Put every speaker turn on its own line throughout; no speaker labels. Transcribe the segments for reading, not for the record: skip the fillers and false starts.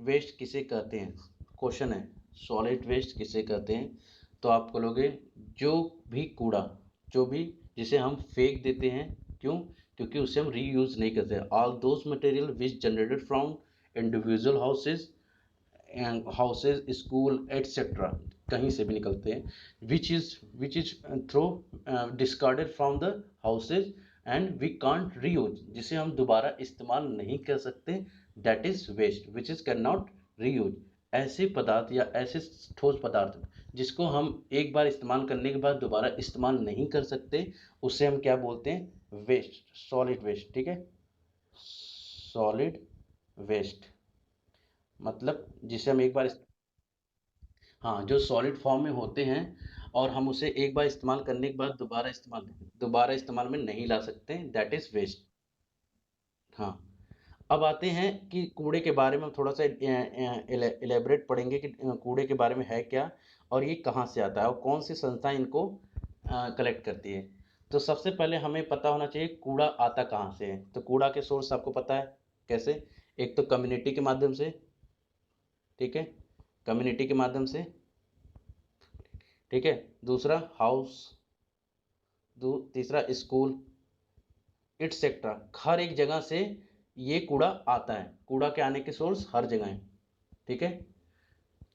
Waste किसे कहते हैं, क्वेश्चन है, सॉलिड वेस्ट किसे कहते हैं। तो आप बोलोगे जो भी कूड़ा, जो भी जिसे हम फेंक देते हैं, क्यों, क्योंकि उसे हम रीयूज नहीं करते। All those material which generated from individual houses school etcetera, कहीं से भी निकलते हैं, which is throw discarded from the houses and we can't reuse, जिसे हम दोबारा इस्तेमाल नहीं कर सकते, that is waste which is can not reuse. ऐसे पदार्थ या ऐसे ठोस पदार्थ जिसको हम एक बार इस्तेमाल करने के बाद दोबारा इस्तेमाल नहीं कर सकते, उसे हम क्या बोलते हैं, वेस्ट, सॉलिड वेस्ट। ठीक है, सॉलिड वेस्ट मतलब जिसे हम एक बार हाँ, जो सॉलिड फॉर्म में होते हैं और हम उसे एक बार इस्तेमाल करने के बाद दोबारा इस्तेमाल में नहीं ला सकते, दैट इज वेस्ट। हाँ, अब आते हैं कि कूड़े के बारे में हम थोड़ा सा इलेबरेट पढ़ेंगे कि कूड़े के बारे में है क्या और ये कहाँ से आता है और कौन सी संस्था इनको कलेक्ट करती है। तो सबसे पहले हमें पता होना चाहिए कूड़ा आता कहाँ से है। तो कूड़ा के सोर्स आपको पता है कैसे, एक तो कम्युनिटी के माध्यम से, ठीक है, कम्युनिटी के माध्यम से, ठीक है, दूसरा हाउस, तीसरा स्कूल, एटसेट्रा, हर एक जगह से ये कूड़ा आता है। कूड़ा के आने के सोर्स हर जगह हैं, ठीक है,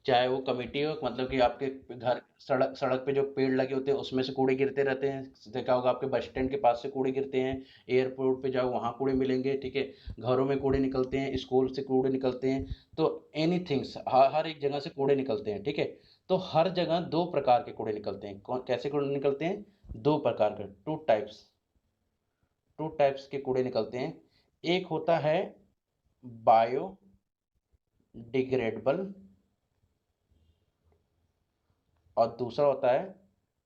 चाहे वो कमेटी हो, मतलब कि आपके घर सड़क सड़क पे जो पेड़ लगे होते हैं उसमें से कूड़े गिरते रहते हैं, देखा होगा आपके बस स्टैंड के पास से कूड़े गिरते हैं, एयरपोर्ट पे जाओ वहाँ कूड़े मिलेंगे, ठीक है, घरों में कूड़े निकलते हैं, स्कूल से कूड़े निकलते हैं, तो एनीथिंग्स हर एक जगह से कूड़े निकलते हैं, ठीक है। तो हर जगह दो प्रकार के कूड़े निकलते हैं, कौन कैसे कूड़े निकलते हैं, दो प्रकार के, टू टाइप्स के कूड़े निकलते हैं। एक होता है बायोडिग्रेडेबल और दूसरा होता है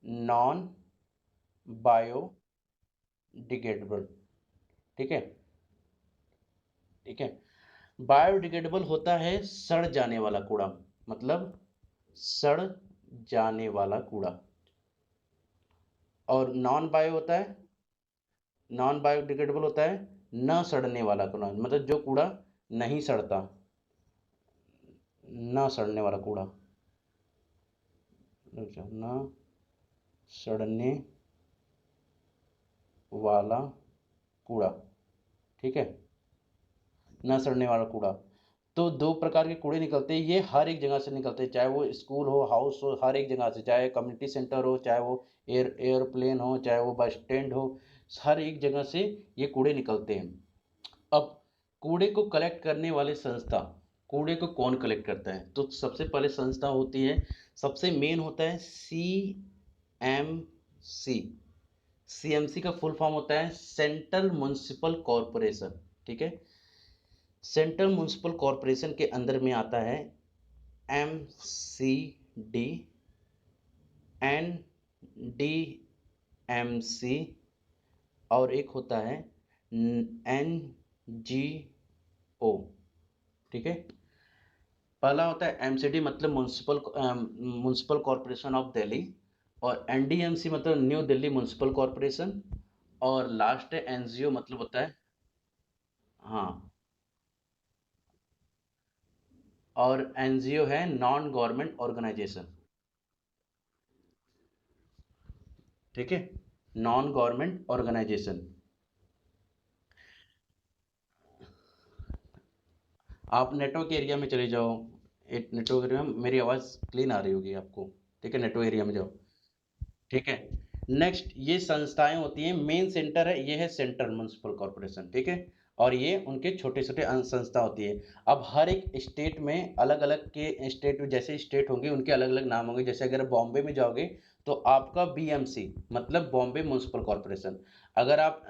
नॉन बायोडिग्रेडेबल, ठीक है, ठीक है। बायोडिग्रेडेबल होता है सड़ जाने वाला कूड़ा, मतलब सड़ जाने वाला कूड़ा, और नॉन बायोडिग्रेडेबल होता है न सड़ने वाला कूड़ा, मतलब जो कूड़ा नहीं सड़ता, न सड़ने वाला कूड़ा, न सड़ने वाला कूड़ा, ठीक है, न सड़ने वाला कूड़ा। तो दो प्रकार के कूड़े निकलते हैं, ये हर एक जगह से निकलते हैं, चाहे वो स्कूल हो, हाउस हो, हर एक जगह से, चाहे कम्युनिटी सेंटर हो, चाहे वो एयरप्लेन हो, चाहे वो बस स्टैंड हो, हर एक जगह से ये कूड़े निकलते हैं। अब कूड़े को कलेक्ट करने वाले संस्था, कूड़े को कौन कलेक्ट करता है, तो सबसे पहले संस्था होती है, सबसे मेन होता है CMC। CMC का फुल फॉर्म होता है सेंट्रल म्युनिसिपल कॉरपोरेशन, ठीक है। सेंट्रल म्युनिसिपल कॉरपोरेशन के अंदर में आता है MCD, NDMC और एक होता है NGO, ठीक है। पहला होता है MCD मतलब म्युनिसिपल कॉरपोरेशन ऑफ दिल्ली, और NDMC मतलब न्यू दिल्ली म्युनिसिपल कॉरपोरेशन, और लास्ट है NGO मतलब होता है, हाँ, और NGO है नॉन गवर्नमेंट ऑर्गेनाइजेशन, ठीक है, नॉन गवर्नमेंट ऑर्गेनाइजेशन। आप नेटवर्क एरिया में चले जाओ, एक नेटवर्क एरिया में मेरी आवाज़ क्लीन आ रही होगी आपको, ठीक है, नेटवर्क एरिया में जाओ, ठीक है। नेक्स्ट ये संस्थाएं होती हैं, मेन सेंटर है, ये है सेंट्रल म्युनिसिपल कॉरपोरेशन, ठीक है, और ये उनके छोटे छोटे संस्था होती है। अब हर एक स्टेट में अलग अलग के स्टेट, जैसे स्टेट होंगे उनके अलग अलग नाम होंगे, जैसे अगर बॉम्बे में जाओगे तो आपका BMC मतलब बॉम्बे म्युनिसिपल कॉरपोरेशन, अगर आप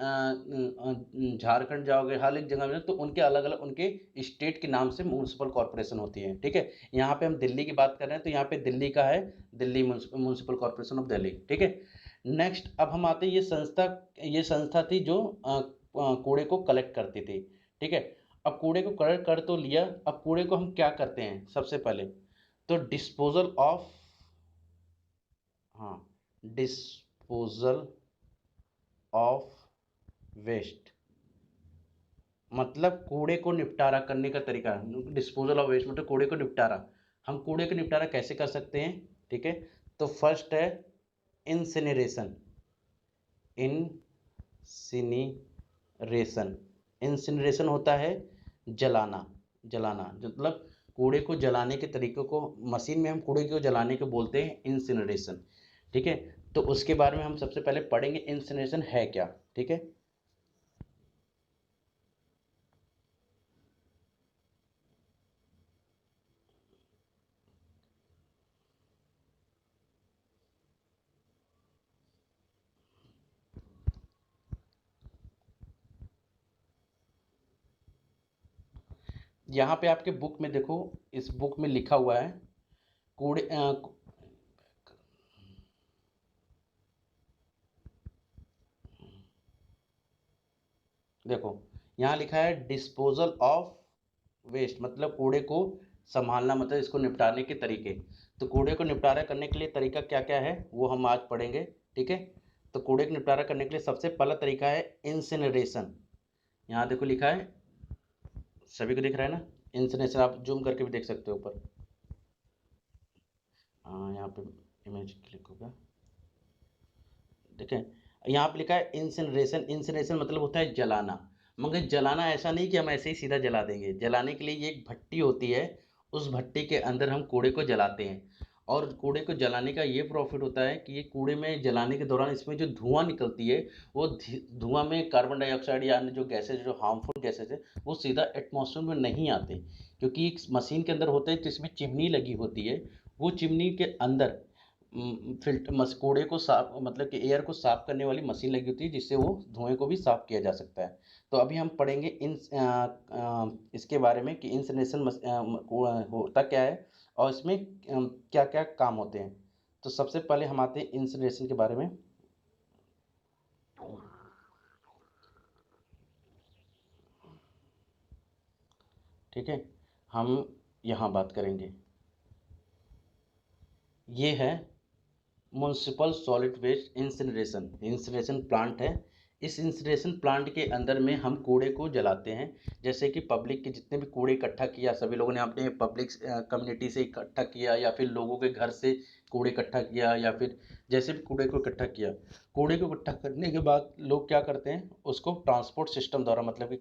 झारखंड जाओगे हर एक जगह में तो उनके अलग अलग उनके स्टेट के नाम से म्युनिसिपल कॉरपोरेशन होती है, ठीक है। यहाँ पे हम दिल्ली की बात कर रहे हैं तो यहाँ पे दिल्ली का है Delhi municipal corporation of Delhi, ठीक है। नेक्स्ट अब हम आते हैं, ये संस्था थी जो कूड़े को कलेक्ट करती थी, ठीक है। अब कूड़े को कलेक्ट कर तो लिया, अब कूड़े को हम क्या करते हैं सबसे पहले, तो डिस्पोजल ऑफ, हाँ, डिस्पोजल ऑफ वेस्ट, मतलब कूड़े को निपटारा करने का तरीका, डिस्पोजल ऑफ वेस्ट मतलब कूड़े को निपटारा। हम कूड़े को निपटारा कैसे कर सकते हैं, ठीक है। तो फर्स्ट है इंसिनरेशन। इंसिनरेशन, इंसिनरेशन होता है जलाना। जलाना मतलब कूड़े को जलाने के तरीकों को, मशीन में हम कूड़े को जलाने को बोलते हैं इंसिनरेशन, ठीक है। तो उसके बारे में हम सबसे पहले पढ़ेंगे इंसिनरेशन है क्या, ठीक है। यहाँ पे आपके बुक में देखो, इस बुक में लिखा हुआ है कूड़े देखो यहाँ लिखा है डिस्पोजल ऑफ वेस्ट मतलब कूड़े को संभालना, मतलब इसको निपटाने के तरीके। तो कूड़े को निपटारा करने के लिए तरीका क्या क्या है वो हम आज पढ़ेंगे, ठीक है। तो कूड़े को निपटारा करने के लिए सबसे पहला तरीका है इंसिनरेशन। यहाँ देखो लिखा है, सभी को दिख रहा है ना, इंसिनरेशन आप जूम करके भी देख सकते हो ऊपर। हाँ यहाँ पे इमेज क्लिक होगा, ठीक है। यहाँ पे लिखा है इंसिनरेशन। इंसिनरेशन मतलब होता है जलाना, मगर जलाना ऐसा नहीं कि हम ऐसे ही सीधा जला देंगे। जलाने के लिए ये एक भट्टी होती है, उस भट्टी के अंदर हम कूड़े को जलाते हैं। और कूड़े को जलाने का ये प्रॉफिट होता है कि ये कूड़े में जलाने के दौरान इसमें जो धुआं निकलती है, वो धुआं में कार्बन डाइऑक्साइड या अन्य जो गैसेज, जो हार्मफुल गैसेज है, वो सीधा एटमॉस्फेयर में नहीं आते, क्योंकि एक मशीन के अंदर होते हैं जिसमें चिमनी लगी होती है। वो चिमनी के अंदर फिल्टर कूड़े को साफ मतलब कि एयर को साफ करने वाली मशीन लगी होती है, जिससे वो धुएं को भी साफ किया जा सकता है। तो अभी हम पढ़ेंगे इसके बारे में कि इंसिनरेशन होता क्या है और इसमें क्या क्या काम होते हैं। तो सबसे पहले हम आते हैं इंसिनरेशन के बारे में, ठीक है। हम यहाँ बात करेंगे, ये है municipal solid waste incineration, incineration plant है। इस इंसिनरेशन प्लांट के अंदर में हम कूड़े को जलाते हैं। जैसे कि पब्लिक के जितने भी कूड़े इकट्ठा किया, सभी लोगों ने अपने पब्लिक कम्युनिटी से इकट्ठा किया, या फिर लोगों के घर से कूड़े इकट्ठा किया, या फिर जैसे भी कूड़े को इकट्ठा किया। कूड़े को इकट्ठा करने के बाद लोग क्या करते हैं, उसको ट्रांसपोर्ट सिस्टम द्वारा मतलब कि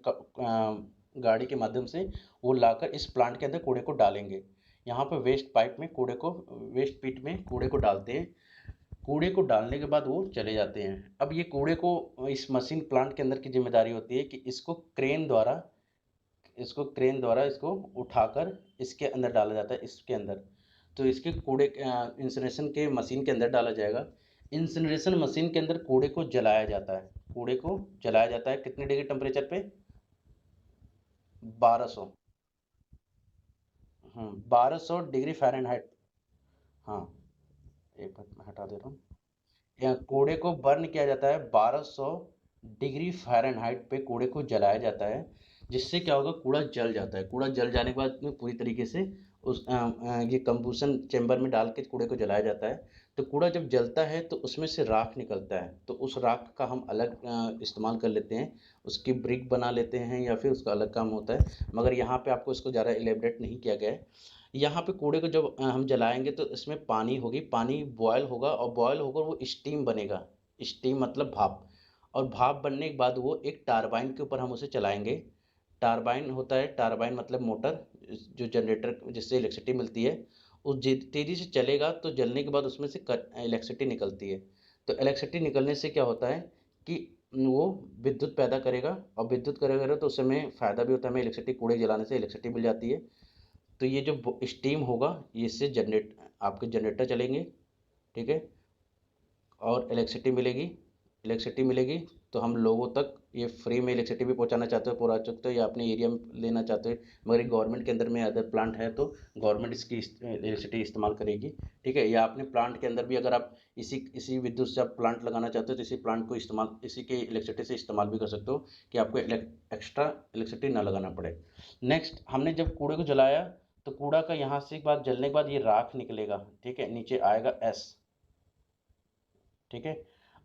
गाड़ी के माध्यम से वो लाकर इस प्लांट के अंदर कूड़े को डालेंगे। यहाँ पर वेस्ट पाइप में कूड़े को, वेस्ट पिट में कूड़े को डालते हैं। कूड़े को डालने के बाद वो चले जाते हैं। अब ये कूड़े को इस मशीन प्लांट के अंदर की जिम्मेदारी होती है कि इसको क्रेन द्वारा इसको उठाकर इसके अंदर डाला जाता है, इसके अंदर। तो इसके कूड़े इंसिनरेशन के मशीन के अंदर डाला जाएगा। इंसिनरेशन मशीन के अंदर कूड़े को जलाया जाता है। कूड़े को जलाया जाता है कितने डिग्री टेम्परेचर पे, 1200। 1200 डिग्री फ़ारेनहाइट। हाँ, एक मिनट मैं हटा दे रहा हूँ। या कूड़े को बर्न किया जाता है 1200 डिग्री फ़ारेनहाइट पे, कूड़े को जलाया जाता है। जिससे क्या होगा, कूड़ा जल जाता है। कूड़ा जल जाने के बाद में पूरी तरीके से ये कंबूशन चेंबर में डाल के कूड़े को जलाया जाता है। तो कूड़ा जब जलता है तो उसमें से राख निकलता है, तो उस राख का हम अलग इस्तेमाल कर लेते हैं। उसकी ब्रिक बना लेते हैं या फिर उसका अलग काम होता है, मगर यहाँ पे आपको इसको ज़्यादा एलेबरेट नहीं किया गया है। यहाँ पे कूड़े को जब हम जलाएंगे तो इसमें पानी होगी, पानी बॉयल होगा, और बॉयल होकर वो स्टीम बनेगा। स्टीम मतलब भाप। और भाप बनने के बाद वो एक टारबाइन के ऊपर हम उसे चलाएंगे। टारबाइन होता है, टारबाइन मतलब मोटर, जो जनरेटर जिससे इलेक्ट्रिसिटी मिलती है। वो तेज़ी से चलेगा तो जलने के बाद उसमें से इलेक्ट्रिसिटी निकलती है। तो इलेक्ट्रिसिटी निकलने से क्या होता है कि वो विद्युत पैदा करेगा, और विद्युत करेगा तो उससे हमें फ़ायदा भी होता है। हमें इलेक्ट्रिसिटी, कूड़े जलाने से इलेक्ट्रिसिटी मिल जाती है। तो ये जो स्टीम होगा, इससे जनरेट आपके जनरेटर चलेंगे, ठीक है। और इलेक्ट्रिसिटी मिलेगी। तो हम लोगों तक ये फ्री में इलेक्ट्रिसिटी भी पहुंचाना चाहते हो, पूरा सकते हो, या अपने एरिया में लेना चाहते हो, मगर गवर्नमेंट के अंदर में अदर प्लांट है तो गवर्नमेंट इसकी इलेक्ट्रिसिटी इस्तेमाल करेगी, ठीक है। या अपने प्लांट के अंदर भी अगर आप इसी इसी विद्युत से आप प्लांट लगाना चाहते हो तो इसी प्लांट को इस्तेमाल, इसी के इलेक्ट्रिसिटी से इस्तेमाल भी कर सकते हो, कि आपको एक्स्ट्रा इलेक्ट्रिसिटी ना लगाना पड़े। नेक्स्ट, हमने जब कूड़े को जलाया तो कूड़ा का यहाँ से एक बार जलने के बाद ये राख निकलेगा, ठीक है, नीचे आएगा एस, ठीक है।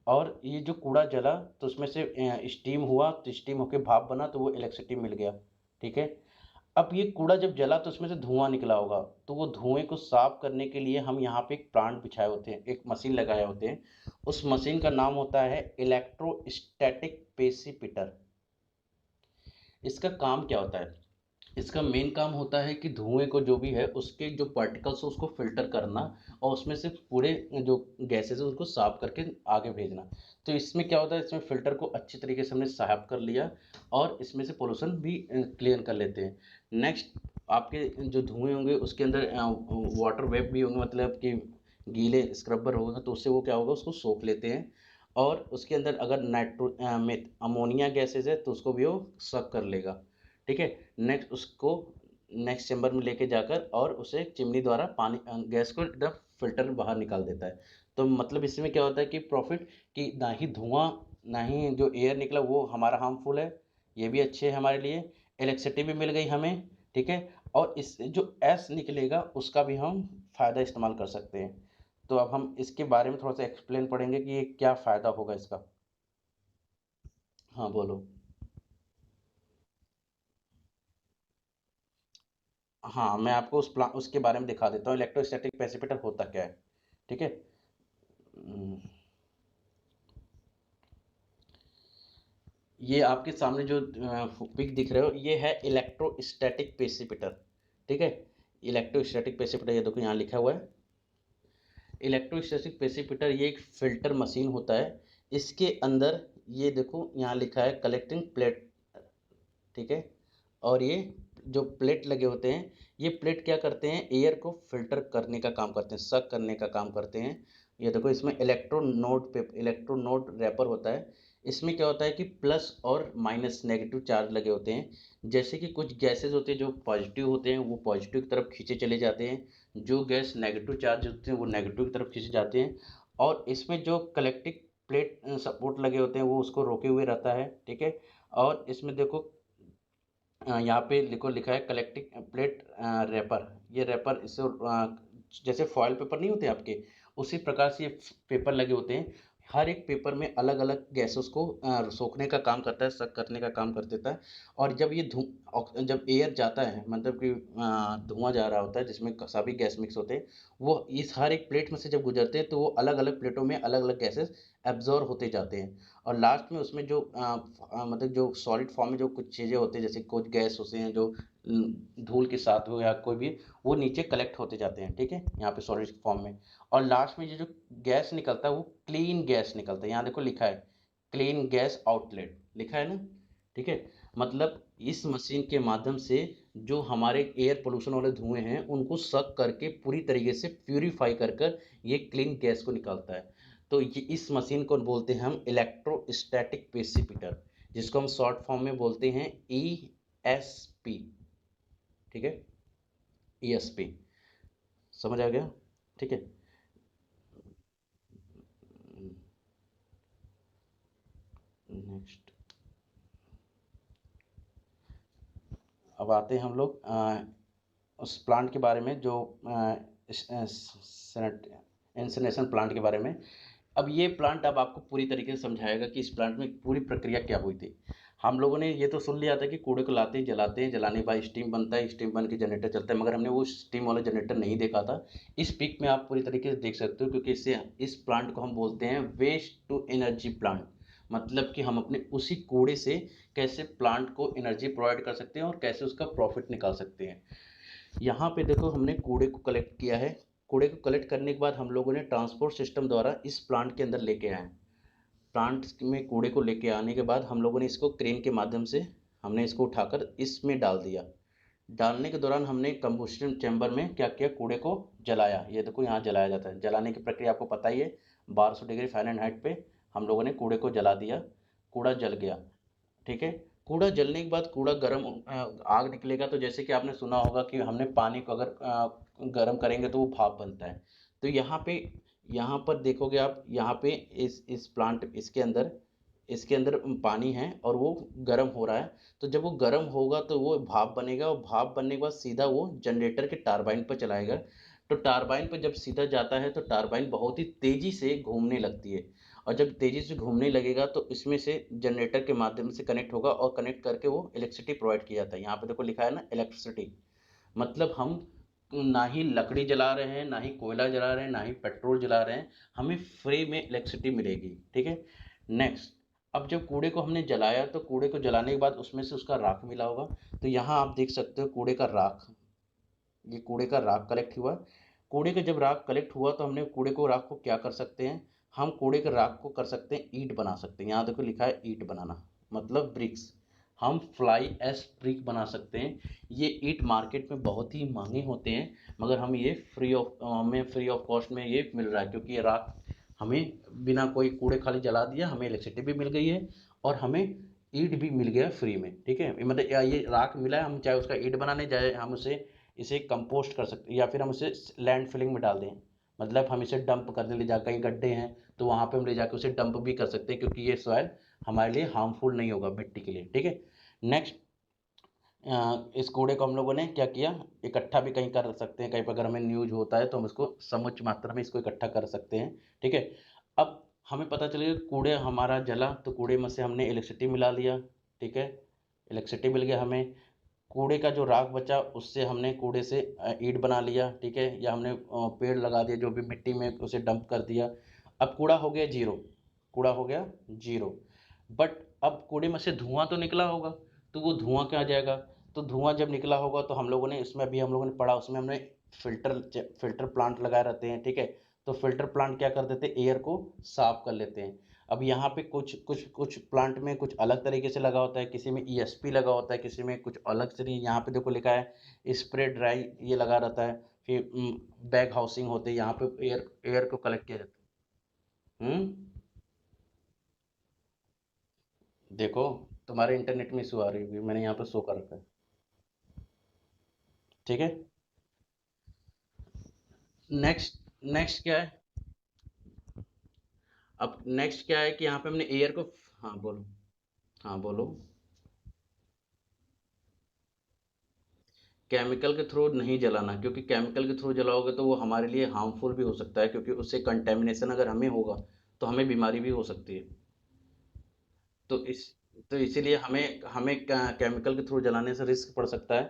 और ये जो कूड़ा जला तो उसमें से स्टीम हुआ, तो स्टीम होके भाप बना, तो वो इलेक्ट्रिसिटी मिल गया। ठीक है। अब ये कूड़ा जब जला तो उसमें से धुआं निकला होगा, तो वो धुएं को साफ करने के लिए हम यहाँ पे एक प्लांट बिछाए होते हैं, एक मशीन लगाए होते हैं। उस मशीन का नाम होता है इलेक्ट्रोस्टैटिक पेसिपिटर। इसका काम क्या होता है? इसका मेन काम होता है कि धुएं को जो भी है उसके जो पार्टिकल्स है उसको फिल्टर करना, और उसमें से पूरे जो गैसेस है उसको साफ करके आगे भेजना। तो इसमें क्या होता है, इसमें फिल्टर को अच्छी तरीके से हमने साफ कर लिया और इसमें से पोल्यूशन भी क्लियर कर लेते हैं। नेक्स्ट, आपके जो धुएं होंगे उसके अंदर वाटर वेप भी होंगे, मतलब कि गीले स्क्रबर होगा, तो उससे वो क्या होगा, उसको सोख लेते हैं। और उसके अंदर अगर अमोनिया गैसेज है तो उसको भी वो सक कर लेगा। ठीक है। नेक्स्ट उसको नेक्स्ट चैम्बर में लेके जाकर और उसे चिमनी द्वारा पानी गैस को एकदम फिल्टर बाहर निकाल देता है। तो मतलब इसमें क्या होता है कि प्रॉफिट, कि ना ही धुआं ना ही जो एयर निकला वो हमारा हार्मफुल है, ये भी अच्छे है हमारे लिए। इलेक्ट्रिसिटी भी मिल गई हमें। ठीक है। और इससे जो एस निकलेगा उसका भी हम फ़ायदा इस्तेमाल कर सकते हैं। तो अब हम इसके बारे में थोड़ा सा एक्सप्लेन पढ़ेंगे कि ये क्या फ़ायदा होगा इसका। हाँ बोलो। हाँ, मैं आपको उसके बारे में दिखा देता हूँ, इलेक्ट्रोस्टैटिक प्रेसिपिटर होता क्या है। ठीक है। हम्म, ये आपके सामने जो पिक दिख रहे हो ये है इलेक्ट्रोस्टैटिक प्रेसिपिटर। ठीक है। इलेक्ट्रोस्टैटिक प्रेसिपिटर, ये देखो यहाँ लिखा हुआ है। इलेक्ट्रोस्टैटिक प्रेसिपिटर ये एक फिल्टर मशीन होता है। इसके अंदर ये देखो यहाँ लिखा है कलेक्टिंग प्लेट। ठीक है। और ये जो प्लेट लगे होते हैं, ये प्लेट क्या करते हैं, एयर को फिल्टर करने का काम करते हैं, सक करने का काम करते हैं। ये देखो इसमें इलेक्ट्रोनोड रैपर होता है। इसमें क्या होता है कि प्लस और माइनस नेगेटिव चार्ज लगे होते हैं। जैसे कि कुछ गैसेज होते हैं जो पॉजिटिव होते हैं, वो पॉजिटिव की तरफ खींचे चले जाते हैं। जो गैस नेगेटिव चार्ज होते हैं वो नेगेटिव की तरफ खींचे जाते हैं। और इसमें जो कलेक्टिंग प्लेट सपोर्ट लगे होते हैं वो उसको रोके हुए रहता है। ठीक है। और इसमें देखो यहाँ पे लिखा है कलेक्टिंग प्लेट रैपर। ये रैपर इससे जैसे फॉयल पेपर नहीं होते आपके, उसी प्रकार से ये पेपर लगे होते हैं। हर एक पेपर में अलग अलग गैसेस को सोखने का काम करता है, सक करने का काम कर देता है। और जब ये जब एयर जाता है, मतलब कि धुआं जा रहा होता है जिसमें सभी गैस मिक्स होते हैं, वो इस हर एक प्लेट में से जब गुजरते हैं तो वो अलग अलग प्लेटों में अलग अलग गैसेस एब्जॉर्ब होते जाते हैं। और लास्ट में उसमें जो मतलब जो सॉलिड फॉर्म में जो कुछ चीज़ें होती हैं, जैसे कुछ गैस होते हैं जो धूल के साथ हो या कोई भी, वो नीचे कलेक्ट होते जाते हैं। ठीक है, यहाँ पे सॉलिड फॉर्म में। और लास्ट में ये जो गैस निकलता है वो क्लीन गैस निकलता है। यहाँ देखो लिखा है क्लीन गैस आउटलेट, लिखा है ना। ठीक है। मतलब इस मशीन के माध्यम से जो हमारे एयर पोल्यूशन वाले धुएं हैं उनको सक करके पूरी तरीके से प्यूरिफाई कर कर ये क्लीन गैस को निकालता है। तो ये इस मशीन को बोलते हैं हम इलेक्ट्रोस्टैटिक प्रेसिपिटर, जिसको हम शॉर्ट फॉर्म में बोलते हैं ESP। ठीक है। ESP, समझ आ गया। ठीक है। नेक्स्ट, अब आते हैं हम लोग उस प्लांट के बारे में जो इंसिनेशन प्लांट के बारे में। अब ये प्लांट अब आपको पूरी तरीके से समझाएगा कि इस प्लांट में पूरी प्रक्रिया क्या हुई थी। हम लोगों ने ये तो सुन लिया था कि कूड़े को लाते हैं, जलाते हैं, जलाने के बाद स्टीम बनता है, स्टीम बन के जनरेटर चलता है, मगर हमने वो स्टीम वाला जनरेटर नहीं देखा था। इस पिक में आप पूरी तरीके से देख सकते हो, क्योंकि इससे इस प्लांट को हम बोलते हैं वेस्ट टू एनर्जी प्लांट। मतलब कि हम अपने उसी कूड़े से कैसे प्लांट को एनर्जी प्रोवाइड कर सकते हैं और कैसे उसका प्रॉफिट निकाल सकते हैं। यहाँ पे देखो हमने कूड़े को कलेक्ट किया है। कूड़े को कलेक्ट करने के बाद हम लोगों ने ट्रांसपोर्ट सिस्टम द्वारा इस प्लांट के अंदर लेके आए। प्लांट में कूड़े को लेके आने के बाद हम लोगों ने इसको क्रेन के माध्यम से हमने इसको उठाकर इसमें डाल दिया। डालने के दौरान हमने कंबस्शन चैम्बर में क्या किया, कूड़े को जलाया। ये देखो यहाँ जलाया जाता है। जलाने की प्रक्रिया आपको पता ही है, 1200 डिग्री फ़ारेनहाइट पे हम लोगों ने कूड़े को जला दिया। कूड़ा जल गया। ठीक है। कूड़ा जलने के बाद कूड़ा गर्म आग निकलेगा, तो जैसे कि आपने सुना होगा कि हमने पानी को अगर गर्म करेंगे तो वो भाप बनता है। तो यहाँ पर देखोगे आप, यहाँ पे इस प्लांट इसके अंदर पानी है और वो गर्म हो रहा है। तो जब वो गर्म होगा तो वो भाप बनेगा, और भाप बनने के बाद सीधा वो जनरेटर के टारबाइन पर चलाएगा। तो टारबाइन पर जब सीधा जाता है तो टारबाइन बहुत ही तेज़ी से घूमने लगती है। और जब तेज़ी से घूमने लगेगा तो इसमें से जनरेटर के माध्यम से कनेक्ट होगा और कनेक्ट करके वो इलेक्ट्रिसिटी प्रोवाइड किया जाता है। यहाँ पे देखो लिखा है ना इलेक्ट्रिसिटी, मतलब हम ना ही लकड़ी जला रहे हैं, ना ही कोयला जला रहे हैं, ना ही पेट्रोल जला रहे हैं, हमें फ्री में इलेक्ट्रिसिटी मिलेगी। ठीक है, नेक्स्ट, अब जब कूड़े को हमने जलाया तो कूड़े को जलाने के बाद उसमें से उसका राख मिला होगा। तो यहाँ आप देख सकते हो कूड़े का राख, ये कूड़े का राख कलेक्ट हुआ। कूड़े का जब राख कलेक्ट हुआ तो हमने कूड़े को राख को क्या कर सकते हैं, हम कूड़े के राख को कर सकते हैं ईंट बना सकते हैं। यहाँ देखो लिखा है ईंट बनाना, मतलब ब्रिक्स, हम फ्लाई एश ब्रिक बना सकते हैं। ये ईंट मार्केट में बहुत ही महंगे होते हैं, मगर हम ये हमें फ्री ऑफ कॉस्ट में ये मिल रहा है, क्योंकि ये राख हमें बिना कोई कूड़े खाली जला दिया, हमें इलेक्ट्रिसिटी भी मिल गई है और हमें ईंट भी मिल गया फ्री में। ठीक है, मतलब ये राख मिला है, हम चाहे उसका ईंट बनाने जाए, हम उसे इसे कंपोस्ट कर सकते हैं, या फिर हम इसे लैंड फिलिंग में डाल दें, मतलब हम इसे डंप करने ले जा, कहीं गड्ढे हैं तो वहाँ पे हम ले जाकर उसे डंप भी कर सकते हैं, क्योंकि ये सॉइल हमारे लिए हार्मफुल नहीं होगा मिट्टी के लिए। ठीक है, नेक्स्ट, इस कूड़े को हम लोगों ने क्या किया, इकट्ठा भी कहीं कर सकते हैं, कहीं पर अगर हमें न्यूज होता है तो हम इसको समुच्च मात्रा में इसको इकट्ठा कर सकते हैं। ठीक है, अब हमें पता चलेगा कूड़े हमारा जला तो कूड़े में से हमने इलेक्ट्रिसिटी मिला लिया। ठीक है, इलेक्ट्रिसिटी मिल गया हमें। कूड़े का जो राख बचा उससे हमने कूड़े से ईंट बना लिया। ठीक है, या हमने पेड़ लगा दिया, जो भी मिट्टी में उसे डंप कर दिया। अब कूड़ा हो गया जीरो, कूड़ा हो गया जीरो। बट अब कूड़े में से धुआं तो निकला होगा, तो वो धुआं कहाँ जाएगा, तो धुआं जब निकला होगा तो हम लोगों ने इसमें भी हम लोगों ने पढ़ा, उसमें हमने फिल्टर प्लांट लगाए रहते हैं। ठीक है, तो फिल्टर प्लांट क्या कर देते हैं, एयर को साफ कर लेते हैं। अब यहाँ पे कुछ कुछ कुछ प्लांट में कुछ अलग तरीके से लगा होता है, किसी में ईएसपी लगा होता है, किसी में कुछ अलग से नहीं। यहाँ पे देखो लिखा है स्प्रे ड्राई, ये लगा रहता है। फिर बैग हाउसिंग होते हैं, यहाँ पे एयर एयर को कलेक्ट किया जाता है। देखो, तुम्हारे इंटरनेट में इशू आ रही होगी, मैंने यहाँ पे शो कर रखा है। ठीक है, नेक्स्ट, नेक्स्ट क्या है, अब नेक्स्ट क्या है कि यहाँ पे हमने एयर को, हाँ बोलो, हाँ बोलो। केमिकल के थ्रू नहीं जलाना, क्योंकि केमिकल के थ्रू जलाओगे तो वो हमारे लिए हार्मफुल भी हो सकता है, क्योंकि उससे कंटेमिनेशन अगर हमें होगा तो हमें बीमारी भी हो सकती है। तो इस तो इसीलिए हमें हमें केमिकल के थ्रू जलाने से रिस्क पड़ सकता है।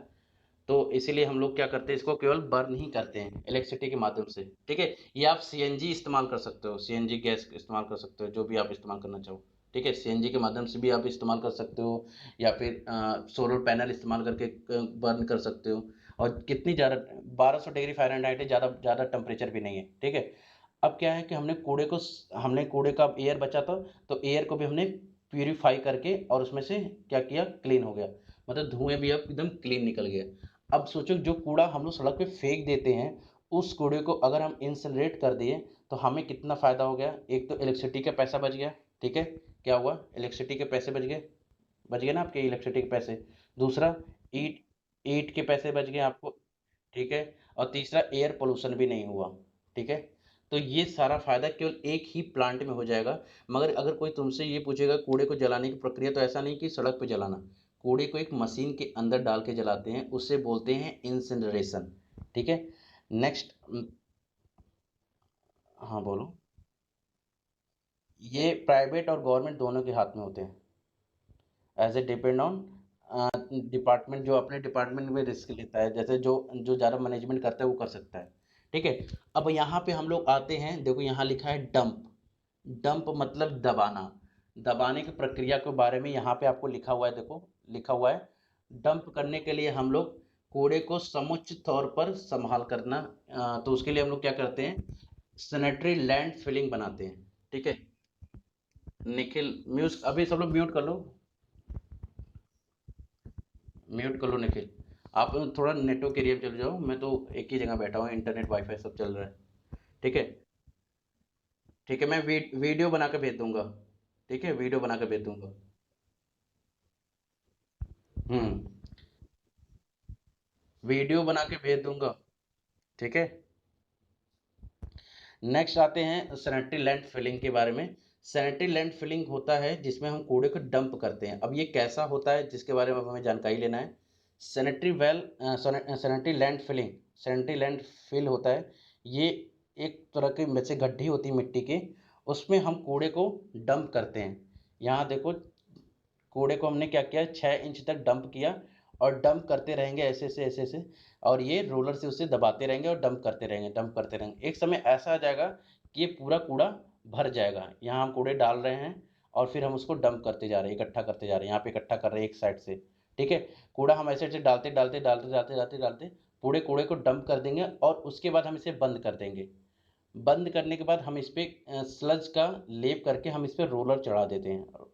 तो इसीलिए हम लोग क्या करते हैं, इसको केवल बर्न ही करते हैं इलेक्ट्रिसिटी के माध्यम से। ठीक है, या आप सीएनजी इस्तेमाल कर सकते हो, सीएनजी गैस इस्तेमाल कर सकते हो, जो भी आप इस्तेमाल करना चाहो। ठीक है, सीएनजी के माध्यम से भी आप इस्तेमाल कर सकते हो, या फिर सोलर पैनल इस्तेमाल करके बर्न कर सकते हो। और कितनी ज़्यादा, 1200 डिग्री फ़ारेनहाइट है, ज़्यादा ज़्यादा टेम्परेचर भी नहीं है। ठीक है, अब क्या है कि हमने कूड़े का एयर बचा था, तो एयर को भी हमने प्यूरिफाई करके और उसमें से क्या किया, क्लीन हो गया, मतलब धुएं भी अब एकदम क्लीन निकल गया। अब सोचो, जो कूड़ा हम लोग सड़क पे फेंक देते हैं, उस कूड़े को अगर हम इंसिनरेट कर दिए तो हमें कितना फ़ायदा हो गया, एक तो इलेक्ट्रिसिटी का पैसा बच गया। ठीक है, क्या हुआ, इलेक्ट्रिसिटी के पैसे बच गए ना आपके इलेक्ट्रिसिटी के पैसे। दूसरा, ईट ईट के पैसे बच गए आपको। ठीक है, और तीसरा, एयर पोल्यूशन भी नहीं हुआ। ठीक है, तो ये सारा फायदा केवल एक ही प्लांट में हो जाएगा। मगर अगर कोई तुमसे ये पूछेगा कूड़े को जलाने की प्रक्रिया, तो ऐसा नहीं कि सड़क पे जलाना, कूड़े को एक मशीन के अंदर डाल के जलाते हैं, उससे बोलते हैं इंसिनरेशन। ठीक है, नेक्स्ट, हाँ बोलो। ये प्राइवेट और गवर्नमेंट दोनों के हाथ में होते हैं, as a depend on department, जो अपने डिपार्टमेंट में रिस्क लेता है, जैसे जो जो ज़्यादा मैनेजमेंट करता है वो कर सकता है। ठीक है, अब यहाँ पे हम लोग आते हैं, देखो यहाँ लिखा है डंप। डंप मतलब दबाना, दबाने की प्रक्रिया के बारे में यहाँ पे आपको लिखा हुआ है, देखो लिखा हुआ है, डंप करने के लिए हम लोग कूड़े को समुचित तौर पर संभाल करना, तो उसके लिए हम लोग क्या करते हैं, सैनिटरी लैंड फिलिंग बनाते हैं। ठीक है, निखिल म्यूट, अभी सब लोग म्यूट कर लो, म्यूट कर लो निखिल। आप थोड़ा नेटवर्क एरिया में चले जाओ, मैं तो एक ही जगह बैठा हूँ, इंटरनेट वाईफाई सब चल रहा है। ठीक है, ठीक है, मैं वीडियो बना के भेज दूंगा। ठीक है, वीडियो बना के भेज दूंगा। हम्म, वीडियो बना के भेज दूंगा। ठीक है, नेक्स्ट आते हैं सैनिटरी लैंड फिलिंग के बारे में। सैनिटरी लैंड फिलिंग होता है जिसमें हम कूड़े को डंप करते हैं। अब ये कैसा होता है, जिसके बारे में अब हमें जानकारी लेना है। Sanitary land filling, sanitary land fill होता है, ये एक तरह की वैसे गड्ढी होती है मिट्टी की, उसमें हम कूड़े को डंप करते हैं। यहाँ देखो, कूड़े को हमने क्या किया, 6 इंच तक डंप किया और डंप करते रहेंगे ऐसे से ऐसे से, और ये रोलर से उसे दबाते रहेंगे और डंप करते रहेंगे, डंप करते रहेंगे। एक समय ऐसा आ जाएगा कि ये पूरा कूड़ा भर जाएगा। यहाँ हम कूड़े डाल रहे हैं और फिर हम उसको डंप करते जा रहे हैं, इकट्ठा करते जा रहे हैं, यहाँ पे इकट्ठा कर रहे हैं एक साइड से। ठीक है, कूड़ा हम ऐसे ऐसे डालते डालते डालते डालते डालते डालते पूरे कूड़े को डंप कर देंगे और उसके बाद हम इसे बंद कर देंगे। बंद करने के बाद हम इस पर स्लज का लेप करके हम इस पर रोलर चढ़ा देते हैं।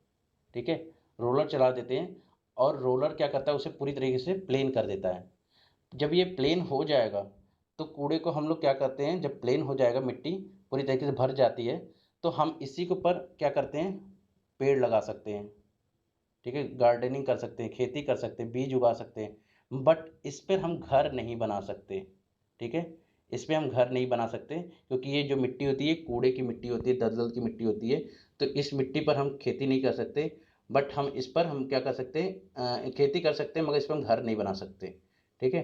ठीक है, रोलर चला देते हैं और रोलर क्या करता है, उसे पूरी तरीके से प्लेन कर देता है। जब ये प्लेन हो जाएगा तो कूड़े को हम लोग क्या करते हैं, जब प्लेन हो जाएगा, मिट्टी पूरी तरीके से भर जाती है, तो हम इसी के ऊपर क्या करते हैं, पेड़ लगा सकते हैं। ठीक है, गार्डनिंग कर सकते हैं, खेती कर सकते हैं, बीज उगा सकते हैं, बट इस पर हम घर नहीं बना सकते। ठीक है, इस पर हम घर नहीं बना सकते क्योंकि ये जो मिट्टी होती है कूड़े की मिट्टी होती है, दलदल की मिट्टी होती है, तो इस मिट्टी पर हम खेती नहीं कर सकते। बट हम इस पर हम क्या कर सकते हैं, खेती कर सकते हैं, मगर इस पर हम घर नहीं बना सकते। ठीक है,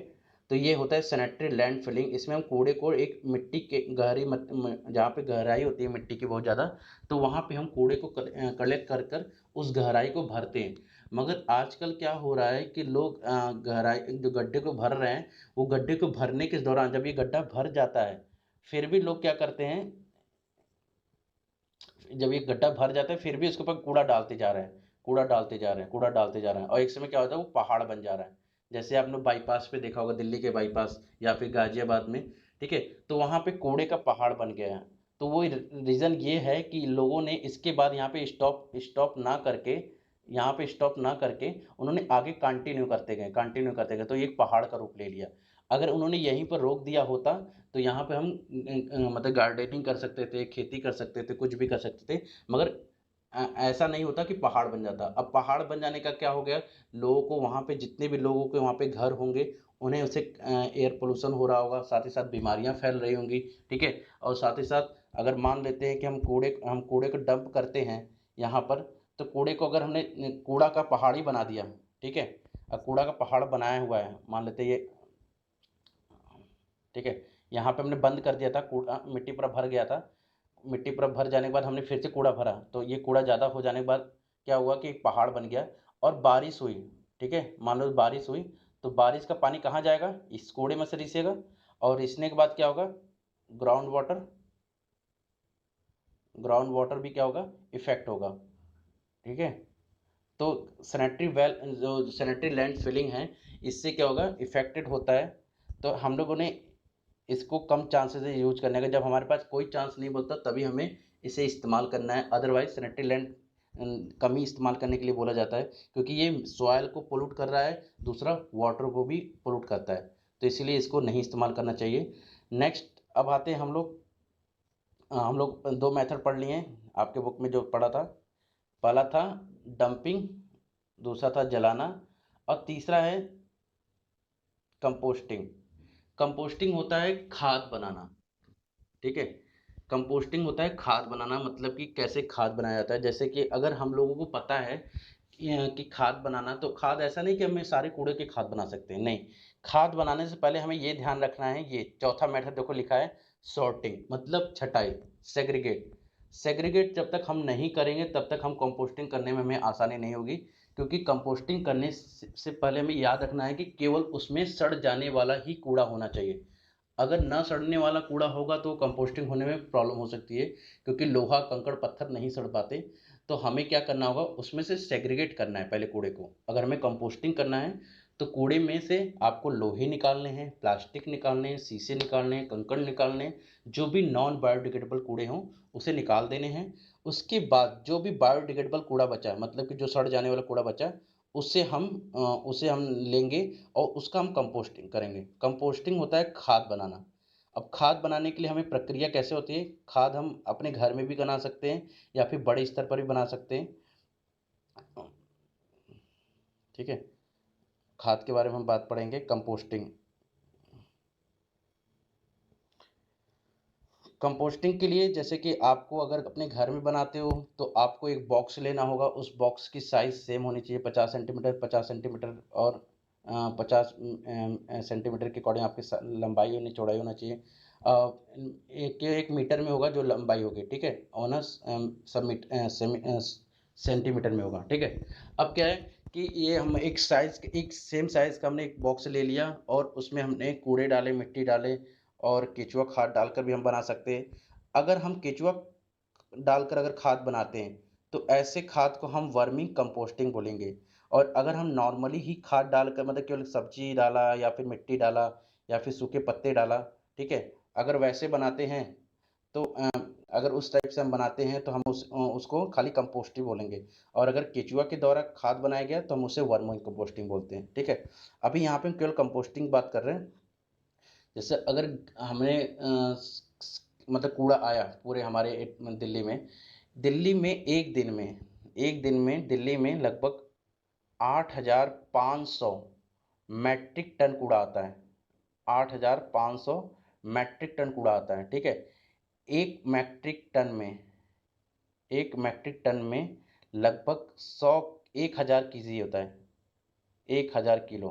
तो ये होता है सैनिटरी लैंड फिलिंग। इसमें हम कूड़े को एक मिट्टी के गहरी जहाँ पे गहराई होती है मिट्टी की बहुत ज़्यादा, तो वहाँ पे हम कूड़े को कलेक्ट कर कर उस गहराई को भरते हैं। मगर आजकल क्या हो रहा है कि लोग गहराई जो गड्ढे को भर रहे हैं, वो गड्ढे को भरने के दौरान जब ये गड्ढा भर जाता है, फिर भी लोग क्या करते हैं, जब ये गड्ढा भर जाता है फिर भी उसके ऊपर कूड़ा डालते जा रहे हैं, कूड़ा डालते जा रहे हैं, कूड़ा डालते जा रहे हैं, और एक समय क्या होता है, वो पहाड़ बन जा रहा है। जैसे आपने बाईपास पे देखा होगा, दिल्ली के बाईपास या फिर गाजियाबाद में। ठीक है, तो वहाँ पे कूड़े का पहाड़ बन गया है। तो वो रीज़न ये है कि लोगों ने इसके बाद यहाँ पे स्टॉप स्टॉप ना करके, यहाँ पे स्टॉप ना करके उन्होंने आगे कंटिन्यू करते गए, कंटिन्यू करते गए, तो ये एक पहाड़ का रूप ले लिया। अगर उन्होंने यहीं पर रोक दिया होता तो यहाँ पे हम मतलब गार्डनिंग कर सकते थे, खेती कर सकते थे, कुछ भी कर सकते थे, मगर ऐसा नहीं होता कि पहाड़ बन जाता। अब पहाड़ बन जाने का क्या हो गया, लोगों को वहाँ पे, जितने भी लोगों के वहाँ पे घर होंगे, उन्हें उससे एयर पोल्यूशन हो रहा होगा, साथ ही साथ बीमारियाँ फैल रही होंगी। ठीक है, और साथ ही साथ अगर मान लेते हैं कि हम कूड़े को डंप करते हैं यहाँ पर, तो कूड़े को अगर हमने कूड़ा का पहाड़ ही बना दिया। ठीक है, अब कूड़ा का पहाड़ बनाया हुआ है, मान लेते हैं ये। ठीक है, यहाँ पे हमने बंद कर दिया था, कूड़ा मिट्टी पूरा भर गया था। मिट्टी पूरा भर जाने के बाद हमने फिर से कूड़ा भरा, तो ये कूड़ा ज़्यादा हो जाने के बाद क्या हुआ कि एक पहाड़ बन गया और बारिश हुई। ठीक है, मान लो बारिश हुई, तो बारिश का पानी कहाँ जाएगा, इस कूड़े में से रिसेगा, और रिसने के बाद क्या होगा, ग्राउंड वाटर, ग्राउंड वाटर भी क्या होगा, इफेक्ट होगा। ठीक है, तो जो सैनिटरी लैंड फिलिंग है, इससे क्या होगा, इफेक्टेड होता है। तो हम लोगों ने इसको कम चांसेस है यूज करने का, जब हमारे पास कोई चांस नहीं बोलता तभी हमें इसे इस्तेमाल करना है। अदरवाइज सैनिटरी लैंड कम ही इस्तेमाल करने के लिए बोला जाता है, क्योंकि ये सॉइल को पोल्यूट कर रहा है, दूसरा वाटर को भी पोल्यूट करता है, तो इसीलिए इसको नहीं इस्तेमाल करना चाहिए। नेक्स्ट अब आते हैं हम लोग दो मेथड पढ़ लिए हैं आपके बुक में जो पढ़ा था। पहला था डंपिंग, दूसरा था जलाना, और तीसरा है कंपोस्टिंग। कंपोस्टिंग होता है खाद बनाना। ठीक है, कंपोस्टिंग होता है खाद बनाना, मतलब कि कैसे खाद बनाया जाता है। जैसे कि अगर हम लोगों को पता है कि खाद बनाना, तो खाद ऐसा नहीं कि हमें सारे कूड़े की खाद बना सकते हैं, नहीं। खाद बनाने से पहले हमें ये ध्यान रखना है, ये चौथा मेथड देखो लिखा है, सॉर्टिंग, मतलब छटाई, सेग्रीगेट। सेग्रीगेट जब तक हम नहीं करेंगे तब तक हम कंपोस्टिंग करने में हमें आसानी नहीं होगी, क्योंकि कंपोस्टिंग करने से पहले हमें याद रखना है कि केवल उसमें सड़ जाने वाला ही कूड़ा होना चाहिए। अगर ना सड़ने वाला कूड़ा होगा तो कंपोस्टिंग होने में प्रॉब्लम हो सकती है, क्योंकि लोहा कंकड़ पत्थर नहीं सड़ पाते। तो हमें क्या करना होगा, उसमें से सेग्रीगेट करना है पहले कूड़े को। अगर हमें कंपोस्टिंग करना है तो कूड़े में से आपको लोहे निकालने हैं, प्लास्टिक निकालने हैं, शीशे निकालने हैं, कंकड़ निकालने हैं, जो भी नॉन बायोडिग्रेडेबल कूड़े हों उसे निकाल देने हैं। उसके बाद जो भी बायोडिग्रेडेबल कूड़ा बचा है, मतलब कि जो सड़ जाने वाला कूड़ा बचा है, उसे हम लेंगे और उसका हम कंपोस्टिंग करेंगे। कंपोस्टिंग होता है खाद बनाना। अब खाद बनाने के लिए हमें प्रक्रिया कैसे होती है, खाद हम अपने घर में भी बना सकते हैं या फिर बड़े स्तर पर भी बना सकते हैं। ठीक है, खाद के बारे में हम बात पढ़ेंगे, कंपोस्टिंग। कंपोस्टिंग के लिए जैसे कि आपको अगर अपने घर में बनाते हो तो आपको एक बॉक्स लेना होगा। उस बॉक्स की साइज़ सेम होनी चाहिए, 50 सेंटीमीटर 50 सेंटीमीटर, और 50 सेंटीमीटर के अकॉर्डिंग आपकी लंबाई होनी, चौड़ाई होना चाहिए। एक मीटर में होगा जो लंबाई होगी, ठीक है, ऑन अ सेंटीमीटर में होगा, ठीक है। अब क्या है कि ये हम एक सेम साइज का हमने एक बॉक्स ले लिया और उसमें हमने कूड़े डाले, मिट्टी डाले और केचुआ खाद डालकर भी हम बना सकते हैं। अगर हम केचुआ डालकर अगर खाद बनाते हैं तो ऐसे खाद को हम वर्मिंग कंपोस्टिंग बोलेंगे। और अगर हम नॉर्मली ही खाद डालकर मतलब केवल सब्जी डाला या फिर मिट्टी डाला या फिर सूखे पत्ते डाला, ठीक है, अगर वैसे बनाते हैं तो अगर उस टाइप से हम बनाते हैं तो हम उसको खाली कंपोस्ट ही बोलेंगे। और अगर केचुआ के द्वारा खाद बनाया गया तो हम उसे वर्मिंग कंपोस्टिंग बोलते हैं, ठीक है। अभी यहाँ पे हम केवल कंपोस्टिंग बात कर रहे हैं। जैसे अगर हमें मतलब कूड़ा आया पूरे हमारे दिल्ली में एक दिन में दिल्ली में लगभग 8,500 मैट्रिक टन कूड़ा आता है। 8,500 मैट्रिक टन कूड़ा आता है, ठीक है। एक मैट्रिक टन में लगभग 1,000 केजी होता है, 1,000 किलो।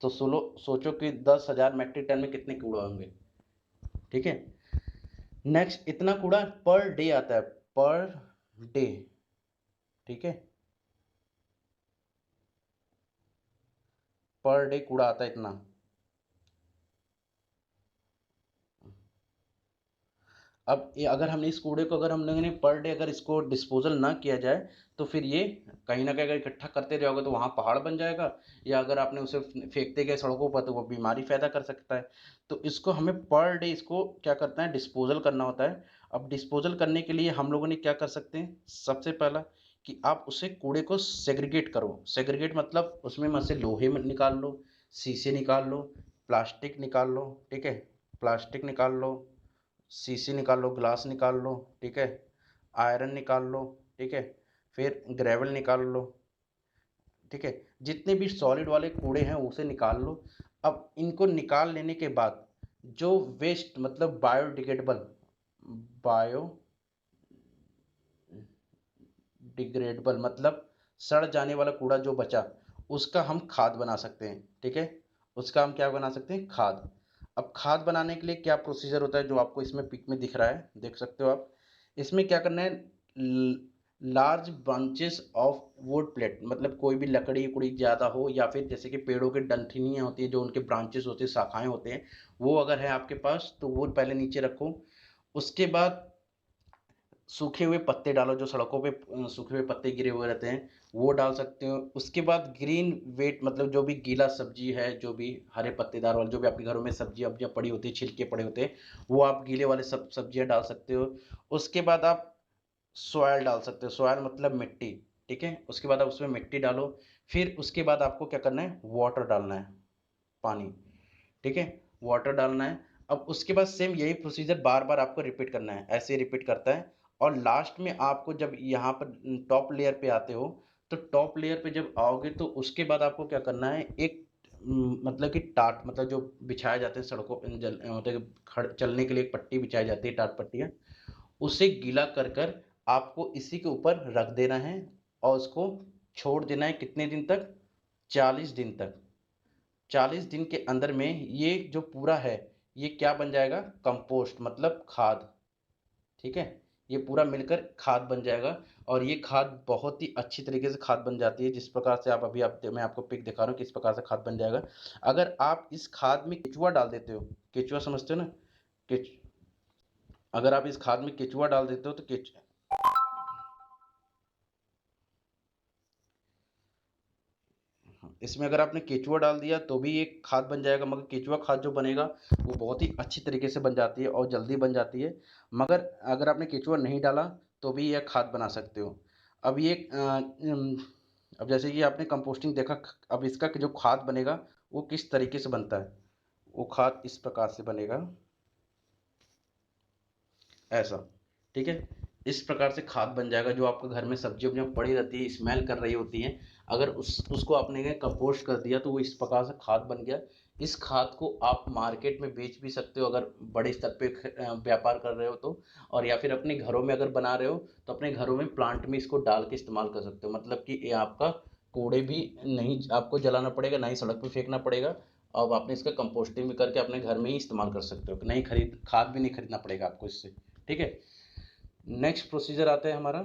तो सोचो कि 10,000 मैट्रिक टन में कितने कूड़ा होंगे, ठीक है। नेक्स्ट, इतना कूड़ा पर डे आता है, पर डे, ठीक है, पर डे कूड़ा आता है इतना। अब ये अगर हमने इस कूड़े को अगर हम लोगों ने पर डे अगर इसको डिस्पोजल ना किया जाए तो फिर ये कहीं ना कहीं अगर इकट्ठा करते रहोगे तो वहाँ पहाड़ बन जाएगा, या अगर आपने उसे फेंकते गए सड़कों पर तो वो बीमारी पैदा कर सकता है। तो इसको हमें पर डे इसको क्या करना है, डिस्पोजल करना होता है। अब डिस्पोजल करने के लिए हम लोगों ने क्या कर सकते हैं, सबसे पहला कि आप उसे कूड़े को सेग्रीगेट करो। सेग्रीगेट मतलब उसमें में से लोहे में निकाल लो, शीशे निकाल लो, प्लास्टिक निकाल लो, ठीक है, प्लास्टिक निकाल लो, शीशी निकाल लो, ग्लास निकाल लो, ठीक है, आयरन निकाल लो, ठीक है, फिर ग्रेवल निकाल लो, ठीक है। जितने भी सॉलिड वाले कूड़े हैं उसे निकाल लो। अब इनको निकाल लेने के बाद जो वेस्ट मतलब बायोडिग्रेडेबल मतलब सड़ जाने वाला कूड़ा जो बचा उसका हम खाद बना सकते हैं, ठीक है। उसका हम क्या बना सकते हैं, खाद। अब खाद बनाने के लिए क्या प्रोसीजर होता है जो आपको इसमें पिक में दिख रहा है, देख सकते हो आप। इसमें क्या करना है, large branches of would plate मतलब कोई भी लकड़ी उकड़ी ज़्यादा हो या फिर जैसे कि पेड़ों के डंठनियाँ होती है जो उनके ब्रांचेस होते हैं, शाखाएं होते हैं, वो अगर है आपके पास तो वो पहले नीचे रखो। उसके बाद सूखे हुए पत्ते डालो, जो सड़कों पे सूखे हुए पत्ते गिरे हुए रहते हैं वो डाल सकते हो। उसके बाद ग्रीन वेट मतलब जो भी गीला सब्जी है, जो भी हरे पत्तेदार वाले जो भी आपके घरों में सब्जी अब्जियाँ पड़ी होती है, छिलके पड़े होते हैं, वो आप गीले वाले सब सब्जियाँ डाल सकते हो। उसके बाद आप सॉयल डाल सकते हो, सॉयल मतलब मिट्टी, ठीक है। उसके बाद आप उसमें मिट्टी डालो। फिर उसके बाद आपको क्या करना है, वाटर डालना है, पानी, ठीक है, वाटर डालना है। अब उसके बाद सेम यही प्रोसीजर बार बार आपको रिपीट करना है, ऐसे रिपीट करता है। और लास्ट में आपको जब यहाँ पर टॉप लेयर पे आते हो तो टॉप लेयर पे जब आओगे तो उसके बाद आपको क्या करना है, एक मतलब कि टाट मतलब जो बिछाए जाते हैं सड़कों पे मतलब चलने के लिए एक पट्टी बिछाई जाती है, टाट पट्टियाँ, उसे गीला कर कर आपको इसी के ऊपर रख देना है और उसको छोड़ देना है कितने दिन तक, 40 दिन तक। 40 दिन के अंदर में ये जो पूरा है ये क्या बन जाएगा, कंपोस्ट मतलब खाद, ठीक है। ये पूरा मिलकर खाद बन जाएगा और ये खाद बहुत ही अच्छी तरीके से खाद बन जाती है, जिस प्रकार से आप अभी मैं आपको पिक दिखा रहा हूँ किस प्रकार से खाद बन जाएगा। अगर आप इस खाद में केचुआ डाल देते हो, केचुआ समझते हो ना, केच अगर आप इस खाद में केचुआ डाल देते हो तो इसमें अगर आपने केचुआ डाल दिया तो भी एक खाद बन जाएगा, मगर केचुआ खाद जो बनेगा वो बहुत ही अच्छी तरीके से बन जाती है और जल्दी बन जाती है। मगर अगर आपने केचुआ नहीं डाला तो भी यह खाद बना सकते हो। अब ये अब जैसे कि आपने कंपोस्टिंग देखा, अब इसका जो खाद बनेगा वो किस तरीके से बनता है, वो खाद इस प्रकार से बनेगा, ऐसा, ठीक है। इस प्रकार से खाद बन जाएगा, जो आपके घर में सब्जी वब्जियाँ पड़ी रहती है, स्मेल कर रही होती हैं, अगर उसको आपने कंपोस्ट कर दिया तो वो इस प्रकार से खाद बन गया। इस खाद को आप मार्केट में बेच भी सकते हो अगर बड़े स्तर पे व्यापार कर रहे हो तो, और या फिर अपने घरों में अगर बना रहे हो तो अपने घरों में प्लांट में इसको डाल के इस्तेमाल कर सकते हो। मतलब कि ये आपका कूड़े भी नहीं आपको जलाना पड़ेगा, ना ही सड़क पे फेंकना पड़ेगा, अब आपने इसका कंपोस्टिंग भी करके अपने घर में ही इस्तेमाल कर सकते हो, नहीं खरीद खाद भी नहीं खरीदना पड़ेगा आपको इससे, ठीक है। नेक्स्ट प्रोसीजर आता है हमारा,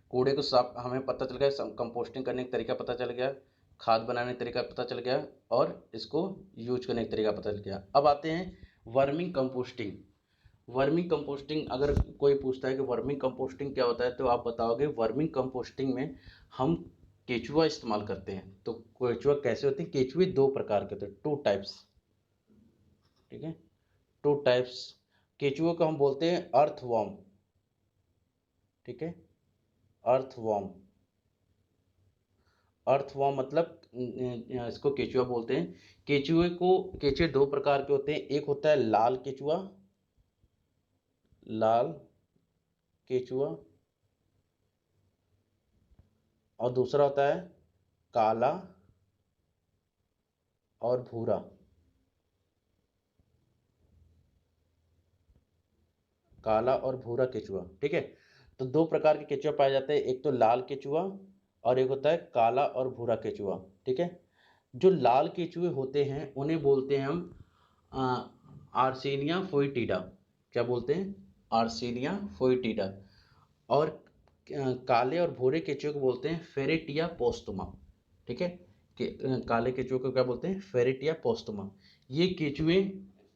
कूड़े को साफ, हमें पता चल गया कंपोस्टिंग करने का तरीका पता चल गया, खाद बनाने का तरीका पता चल गया, और इसको यूज करने का तरीका पता चल गया। अब आते हैं वर्मिंग कंपोस्टिंग। वर्मिंग कंपोस्टिंग, अगर कोई पूछता है कि वर्मिंग कंपोस्टिंग क्या होता है, तो आप बताओगे वर्मिंग कंपोस्टिंग में हम केचुआ इस्तेमाल करते हैं। तो केचुआ कैसे होते हैं? केचुए दो प्रकार के होते हैं, 2 टाइप्स, ठीक है, 2 टाइप्स। केचुए को हम बोलते हैं अर्थवॉर्म, ठीक है, अर्थवॉर्म। अर्थवॉर्म मतलब इसको केचुआ बोलते हैं। केचुए 2 प्रकार के होते हैं, एक होता है लाल केचुआ, लाल केचुआ, और दूसरा होता है काला और भूरा। काला और भूरा केचुआ, ठीक है। तो 2 प्रकार के केचुआ पाए जाते हैं, एक तो लाल केचुआ और एक होता है काला और भूरा केचुआ, ठीक है। जो लाल केचुए होते हैं उन्हें बोलते हैं हम आर्सेनिया फोइटिडा। क्या बोलते हैं? आर्सेनिया फोइटिडा। और काले और भूरे केचुए को बोलते हैं फेरेटिया पोस्टुमा, ठीक है। काले केचुए को क्या बोलते हैं? फेरेटिया पोस्टुमा। ये केचुए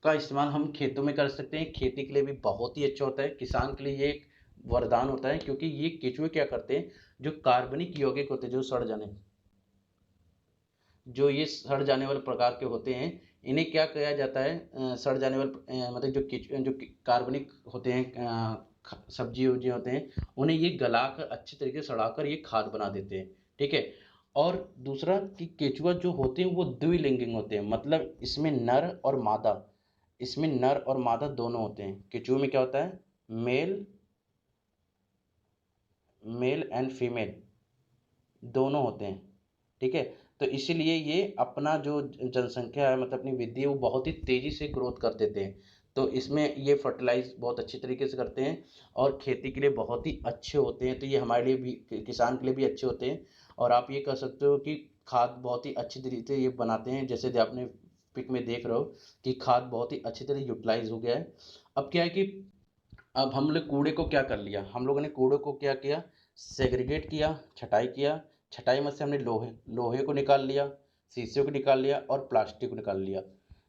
का इस्तेमाल हम खेतों में कर सकते हैं, खेती के लिए भी बहुत ही अच्छा होता है, किसान के लिए ये एक वरदान होता है, क्योंकि ये केचुए क्या करते हैं, जो कार्बनिक यौगिक होते हैं, जो ये सड़ जाने वाले प्रकार के होते हैं, इन्हें क्या किया जाता है, सड़ जाने वाले मतलब जो कार्बनिक होते हैं, सब्जी वब्जी होते हैं, उन्हें ये गलाकर अच्छे तरीके से सड़ाकर ये खाद बना देते हैं, ठीक है। और दूसरा कि केचुआ जो होते हैं वो द्विलिंगिक होते हैं, मतलब इसमें नर और मादा दोनों होते हैं। केचुए में क्या होता है? मेल एंड फीमेल दोनों होते हैं, ठीक है। तो इसीलिए ये अपना जो जनसंख्या है, मतलब अपनी वृद्धि है, वो बहुत ही तेज़ी से ग्रोथ कर देते हैं। तो इसमें ये फर्टिलाइज बहुत अच्छी तरीके से करते हैं और खेती के लिए बहुत ही अच्छे होते हैं। तो ये हमारे लिए भी, किसान के लिए भी अच्छे होते हैं। और आप ये कह सकते हो कि खाद बहुत ही अच्छी तरीके से ये बनाते हैं, जैसे कि आपने पिक में देख रहे हो कि खाद बहुत ही अच्छी तरह यूटिलाइज हो गया है। अब क्या है कि अब हम लोग कूड़े को क्या कर लिया, हम लोगों ने कूड़े को क्या किया, सेग्रीगेट किया, छटाई किया। छटाई में से हमने लोहे को निकाल लिया, शीशे को निकाल लिया और प्लास्टिक को निकाल लिया।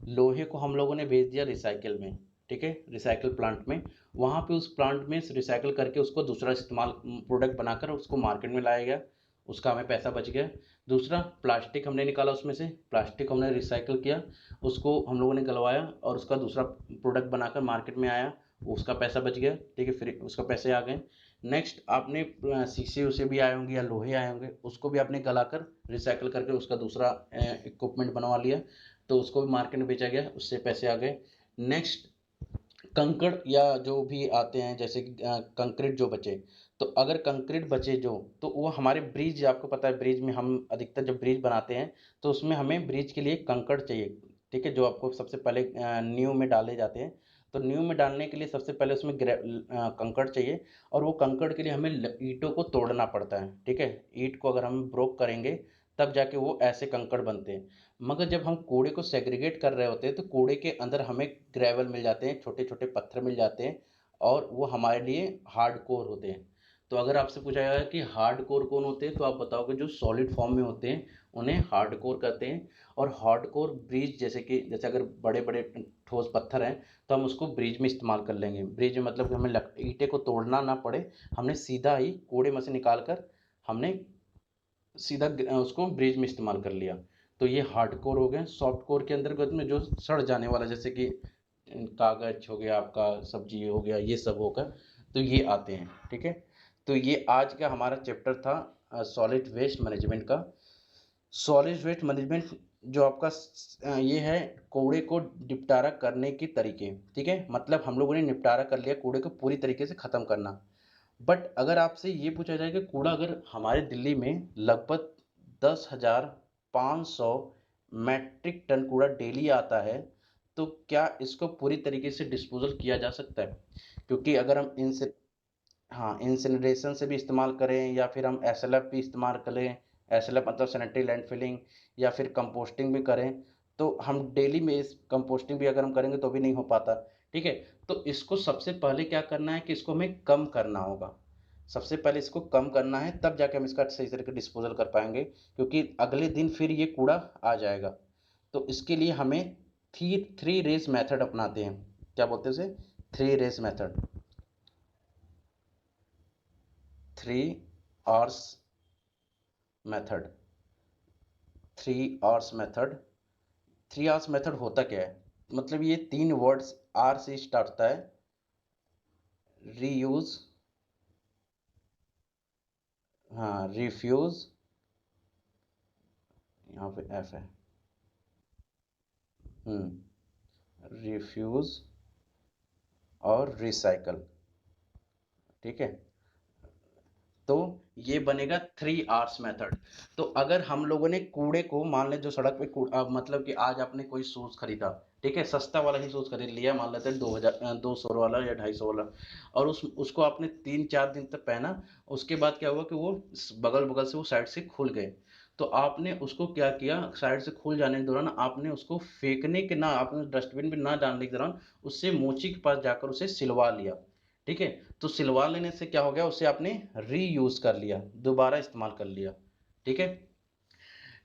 लोहे को हम लोगों ने भेज दिया रिसाइकिल में, ठीक है, रिसाइकिल प्लांट में। वहाँ पे उस प्लांट में रिसाइकिल करके उसको दूसरा इस्तेमाल प्रोडक्ट बनाकर उसको मार्केट में लाया गया, उसका हमें पैसा बच गया। दूसरा, प्लास्टिक हमने निकाला, उसमें से प्लास्टिक हमने रिसाइकिल किया, उसको हम लोगों ने गलवाया और उसका दूसरा प्रोडक्ट बनाकर मार्केट में आया, उसका पैसा बच गया, ठीक है, फिर उसका पैसे आ गए। नेक्स्ट, आपने शीशे उसे भी आए होंगे या लोहे आए होंगे, उसको भी आपने गलाकर रिसाइकिल करके उसका दूसरा इक्विपमेंट बनवा लिया, तो उसको भी मार्केट में बेचा गया, उससे पैसे आ गए। नेक्स्ट, कंकड़ या जो भी आते हैं, जैसे कि कंक्रीट जो बचे, तो अगर कंक्रीट बचे जो, तो वो हमारे ब्रिज, आपको पता है ब्रिज में हम अधिकतर जब ब्रिज बनाते हैं तो उसमें हमें ब्रिज के लिए कंकड़ चाहिए, ठीक है, जो आपको सबसे पहले नींव में डाले जाते हैं। तो नींव में डालने के लिए सबसे पहले उसमें कंकड़ चाहिए, और वो कंकड़ के लिए हमें ईंटों को तोड़ना पड़ता है, ठीक है। ईंट को अगर हम ब्रोक करेंगे तब जाके वो ऐसे कंकड़ बनते हैं। मगर जब हम कूड़े को सेग्रीगेट कर रहे होते हैं तो कूड़े के अंदर हमें ग्रेवल मिल जाते हैं, छोटे छोटे पत्थर मिल जाते हैं, और वो हमारे लिए हार्ड कोर होते हैं। तो अगर आपसे पूछा जाए कि हार्ड कोर कौन होते हैं, तो आप बताओगे जो सॉलिड फॉर्म में होते हैं उन्हें हार्ड कोर कहते हैं। और हार्ड कोर ब्रिज, जैसे अगर बड़े बड़े ठोस पत्थर हैं तो हम उसको ब्रिज में इस्तेमाल कर लेंगे। ब्रिज में मतलब कि हमें ईंटे को तोड़ना ना पड़े, हमने सीधा ही कूड़े में से निकाल कर हमने सीधा उसको ब्रिज में इस्तेमाल कर लिया। तो ये हार्ड कोर हो गए। सॉफ्ट कोर के अंतर्गत में जो सड़ जाने वाला, जैसे कि कागज हो गया, आपका सब्जी हो गया, ये सब होगा, तो ये आते हैं, ठीक है। तो ये आज का हमारा चैप्टर था सॉलिड वेस्ट मैनेजमेंट का। सॉलिड वेस्ट मैनेजमेंट जो आपका ये है कूड़े को निपटारा करने के तरीके, ठीक है, मतलब हम लोगों ने निपटारा कर लिया, कूड़े को पूरी तरीके से ख़त्म करना। बट अगर आपसे ये पूछा जाए कि कूड़ा अगर हमारे दिल्ली में लगभग 10,500 मैट्रिक टन कूड़ा डेली आता है, तो क्या इसको पूरी तरीके से डिस्पोजल किया जा सकता है? क्योंकि अगर हम इनसे, हाँ, इंसिनरेशन से भी इस्तेमाल करें या फिर हम एसएलएफ भी इस्तेमाल करें, एसएलएफ मतलब सैनिटरी लैंडफिलिंग, या फिर कंपोस्टिंग भी करें, तो हम डेली में इस कंपोस्टिंग भी अगर हम करेंगे तो भी नहीं हो पाता। ठीक है, तो इसको सबसे पहले क्या करना है कि इसको हमें कम करना होगा। सबसे पहले इसको कम करना है, तब जाके हम इसका सही तरीके डिस्पोजल कर पाएंगे, क्योंकि अगले दिन फिर ये कूड़ा आ जाएगा। तो इसके लिए हमें थ्री रेस मेथड अपनाते हैं। क्या बोलते हैं उसे? Three race method. 3 hours method. 3 hours method. 3 hours method होता क्या है? मतलब ये 3 वर्ड्स आर से स्टार्ट होता है। रीयूज, हाँ, रिफ्यूज, यहाँ पे एफ है, रिफ्यूज और रिसाइकल। ठीक है, तो ये बनेगा 3 आवर्स मेथड। तो अगर हम लोगों ने कूड़े को, मान लें जो सड़क पे मतलब कि आज आपने कोई शूज खरीदा, ठीक है, सस्ता वाला ही शूज खरीद लिया, मान लेते हैं 200 वाला या 250 वाला, और उसको आपने 3-4 दिन तक पहना। उसके बाद क्या हुआ कि वो बगल बगल से वो साइड से खुल गए। तो आपने उसको क्या किया, साइड से खुल जाने के दौरान आपने उसको फेंकने के ना, आपने डस्टबिन में ना डालने के दौरान उससे मोची के पास जाकर उसे सिलवा लिया। ठीक है, तो सिलवा लेने से क्या हो गया, उसे आपने रीयूज कर लिया, दोबारा इस्तेमाल कर लिया। ठीक है,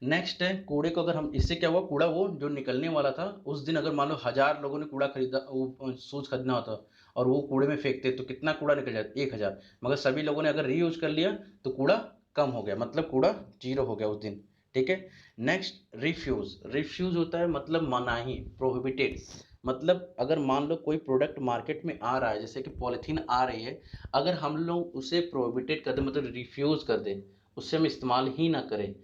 नेक्स्ट है कूड़े को, अगर हम, इससे क्या हुआ, कूड़ा वो जो निकलने वाला था उस दिन, अगर मान लो 1000 लोगों ने कूड़ा खरीदा, वो शूज खरीदना होता और वो कूड़े में फेंकते तो कितना कूड़ा निकल जाता? 1000। मगर सभी लोगों ने अगर रीयूज कर लिया तो कूड़ा कम हो गया, मतलब कूड़ा 0 हो गया उस दिन। ठीक है, नेक्स्ट रिफ्यूज। रिफ्यूज होता है मतलब मनाही, प्रोहिबिटेड। मतलब अगर मान लो कोई प्रोडक्ट मार्केट में आ रहा है, जैसे कि पॉलीथीन आ रही है, अगर हम लोग उसे प्रोहिबिटेड कर दें, मतलब रिफ्यूज कर दें, उससे हम इस्तेमाल ही ना करें,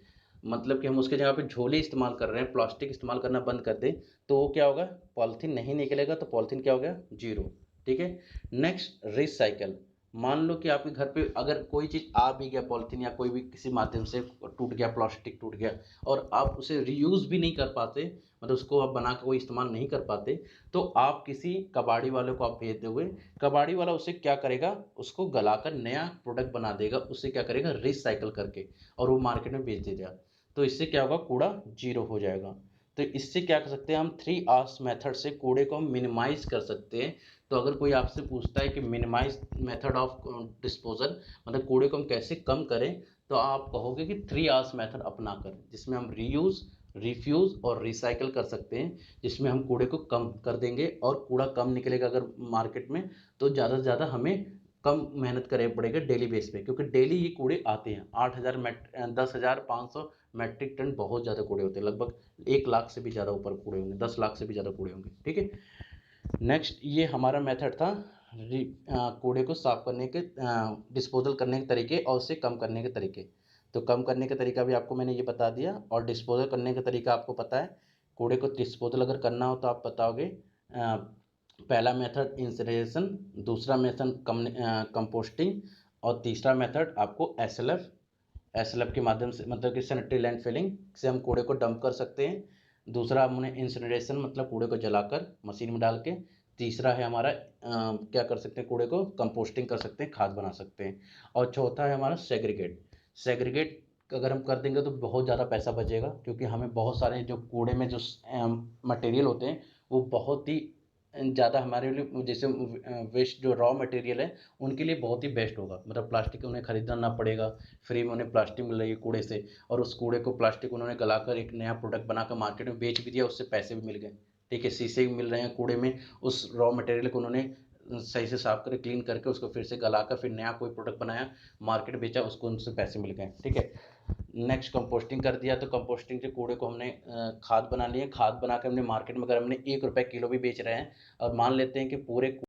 मतलब कि हम उसके जगह पे झोले इस्तेमाल कर रहे हैं, प्लास्टिक इस्तेमाल करना बंद कर दें, तो वो क्या होगा, पॉलीथीन नहीं निकलेगा, तो पॉलीथीन क्या हो गया, 0। ठीक है, नेक्स्ट रिसाइकल। मान लो कि आपके घर पे अगर कोई चीज़ आ भी गया, पॉलीथीन या कोई भी किसी माध्यम से टूट गया, प्लास्टिक टूट गया, और आप उसे रीयूज भी नहीं कर पाते, मतलब उसको आप बना के कोई इस्तेमाल नहीं कर पाते, तो आप किसी कबाड़ी वाले को आप भेज दोगे। कबाड़ी वाला उसे क्या करेगा, उसको गलाकर नया प्रोडक्ट बना देगा, उससे क्या करेगा, रिसाइकल करके, और वो मार्केट में बेच देगा। तो इससे क्या होगा, कूड़ा 0 हो जाएगा। तो इससे क्या कर सकते हैं हम, 3 आवर्स मेथड से कूड़े को हम मिनिमाइज कर सकते हैं। तो अगर कोई आपसे पूछता है कि मिनिमाइज मेथड ऑफ डिस्पोजल, मतलब कूड़े को हम कैसे कम करें, तो आप कहोगे कि 3 आवर्स मेथड अपना कर, जिसमें हम रीयूज, रिफ्यूज और रिसाइकल कर सकते हैं, जिसमें हम कूड़े को कम कर देंगे, और कूड़ा कम निकलेगा अगर मार्केट में, तो ज़्यादा से ज़्यादा हमें कम मेहनत करनी पड़ेगा डेली बेस पे, क्योंकि डेली ये कूड़े आते हैं। 8000 10,500 मैट्रिक टन बहुत ज़्यादा कूड़े होते हैं, लगभग 1 लाख से भी ज़्यादा ऊपर कूड़े होंगे, 10 लाख से भी ज़्यादा कूड़े होंगे। ठीक है, नेक्स्ट ये हमारा मेथड था कूड़े को साफ करने के, डिस्पोजल करने के तरीके और उसे कम करने के तरीके। तो कम करने का तरीका भी आपको मैंने ये बता दिया, और डिस्पोजल करने का तरीका आपको पता है। कूड़े को डिस्पोजल अगर करना हो तो आप बताओगे, पहला मेथड इंसिनरेशन, दूसरा मेथड कंपोस्टिंग, और तीसरा मेथड आपको एसएलएफ के माध्यम से, मतलब कि सैनिटरी लैंड फिलिंग से हम कूड़े को डंप कर सकते हैं। दूसरा हमने इंसिनरेशन, मतलब कूड़े को जलाकर मशीन में डाल के। तीसरा है हमारा क्या कर सकते हैं, कूड़े को कंपोस्टिंग कर सकते हैं, खाद बना सकते हैं। और चौथा है हमारा सेग्रीगेट। सेग्रीगेट अगर हम कर देंगे तो बहुत ज़्यादा पैसा बचेगा, क्योंकि हमें बहुत सारे जो कूड़े में जो मटेरियल होते हैं वो बहुत ही ज़्यादा हमारे लिए, जैसे वेस्ट जो रॉ मटेरियल है उनके लिए बहुत ही बेस्ट होगा, मतलब प्लास्टिक उन्हें खरीदना ना पड़ेगा, फ्री में उन्हें प्लास्टिक मिल रही है कूड़े से, और उस कूड़े को प्लास्टिक उन्होंने गलाकर एक नया प्रोडक्ट बनाकर मार्केट में बेच भी दिया, उससे पैसे भी मिल गए। ठीक है, शीशे भी मिल रहे हैं कूड़े में, उस रॉ मटेरियल को उन्होंने सही से साफ करके क्लीन करके उसको फिर से गलाकर फिर नया कोई प्रोडक्ट बनाया, मार्केट बेचा, उसको उनसे पैसे मिल गए। ठीक है, नेक्स्ट कंपोस्टिंग कर दिया, तो कंपोस्टिंग से कूड़े को हमने खाद बना लिए, खाद बना के हमने मार्केट में, अगर हमने 1 रुपये किलो भी बेच रहे हैं, और मान लेते हैं कि पूरे